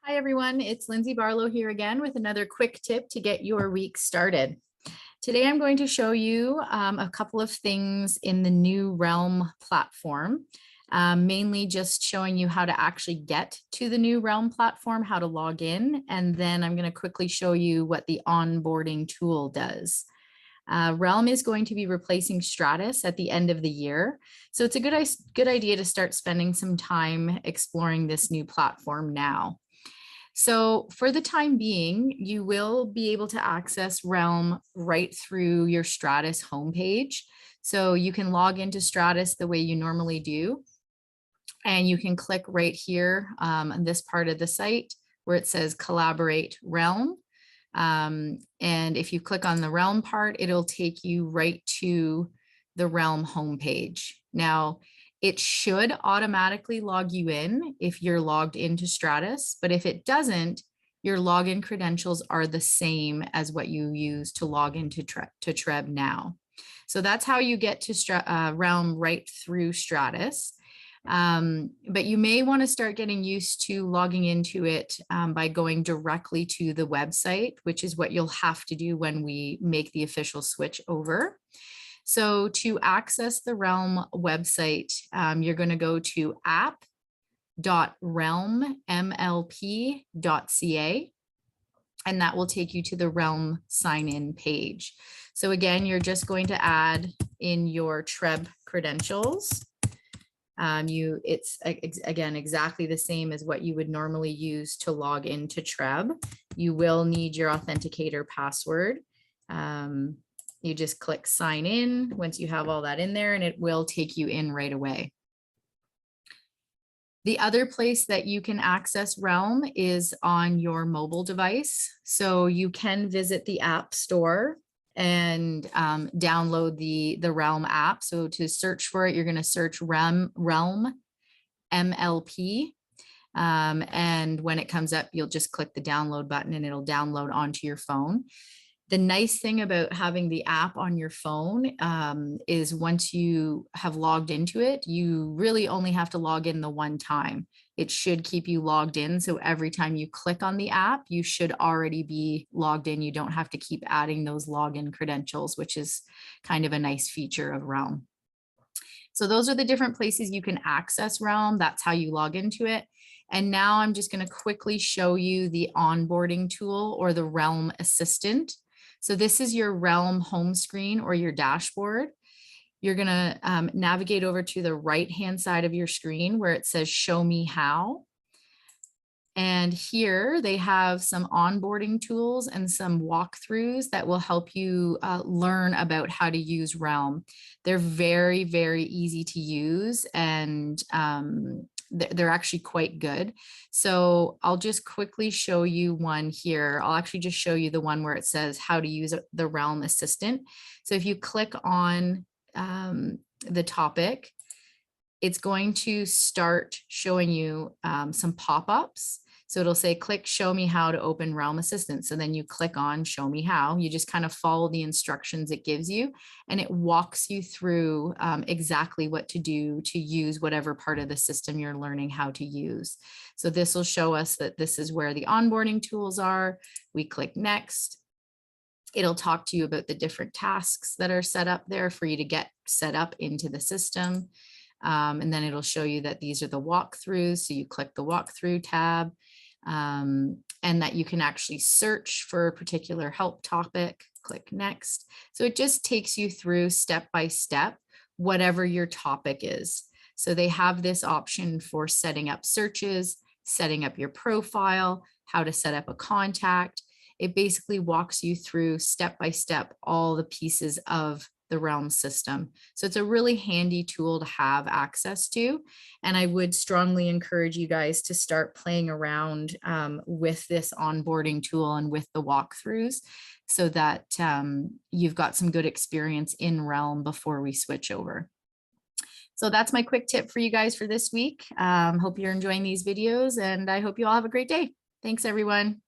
Hi everyone, it's Lindsay Barlow here again with another quick tip to get your week started. Today I'm going to show you a couple of things in the new Realm platform, mainly just showing you how to actually get to the new Realm platform, how to log in, and then I'm going to quickly show you what the onboarding tool does. Realm is going to be replacing Stratus at the end of the year, so it's a good idea to start spending some time exploring this new platform now. So for the time being, you will be able to access Realm right through your Stratus homepage. So you can log into Stratus the way you normally do. And you can click right here on this part of the site where it says Collaborate Realm. And if you click on the Realm part, it'll take you right to the Realm homepage. Now, it should automatically log you in if you're logged into Stratus, but if it doesn't, your login credentials are the same as what you use to log into Treb now. So that's how you get to Realm right through Stratus. But you may want to start getting used to logging into it by going directly to the website, which is what you'll have to do when we make the official switch over. So to access the Realm website, you're going to go to app.realmmlp.ca, and that will take you to the Realm sign-in page. So again, you're just going to add in your Treb credentials. It's again exactly the same as what you would normally use to log into Treb. You will need your authenticator password. You just click sign in once you have all that in there, and it will take you in right away. The other place that you can access Realm is on your mobile device. So you can visit the App Store and download the Realm app. So to search for it, you're going to search Realm MLP. And when it comes up, you'll just click the download button and it'll download onto your phone. The nice thing about having the app on your phone is once you have logged into it, you really only have to log in the one time. It should keep you logged in. So every time you click on the app, you should already be logged in. You don't have to keep adding those login credentials, which is kind of a nice feature of Realm. So those are the different places you can access Realm. That's how you log into it. And now I'm just going to quickly show you the onboarding tool or the Realm Assistant. So this is your Realm home screen or your dashboard. You're going to navigate over to the right-hand side of your screen where it says Show Me How. And here they have some onboarding tools and some walkthroughs that will help you learn about how to use Realm. They're very, very easy to use, and they're actually quite good. So I'll just quickly show you one here. I'll actually just show you the one where it says how to use the Realm Assistant. So if you click on the topic, it's going to start showing you some pop-ups. So it'll say, click Show Me How to open Realm Assistant. So then you click on Show Me How. You just kind of follow the instructions it gives you, and it walks you through exactly what to do to use whatever part of the system you're learning how to use. So this will show us that this is where the onboarding tools are. We click Next. It'll talk to you about the different tasks that are set up there for you to get set up into the system. And then it'll show you that these are the walkthroughs. So you click the walkthrough tab, and that you can actually search for a particular help topic, click Next. So it just takes you through step by step, whatever your topic is. So they have this option for setting up searches, setting up your profile, how to set up a contact. It basically walks you through step by step all the pieces of the Realm system. So it's a really handy tool to have access to. And I would strongly encourage you guys to start playing around with this onboarding tool and with the walkthroughs so that you've got some good experience in Realm before we switch over. So that's my quick tip for you guys for this week. Hope you're enjoying these videos, and I hope you all have a great day. Thanks, everyone.